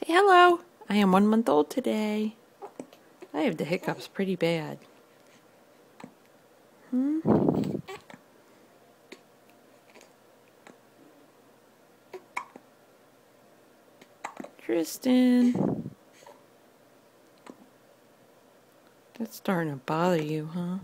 Hello, I am 1 month old today. I have the hiccups pretty bad. Tristan. That's starting to bother you, huh?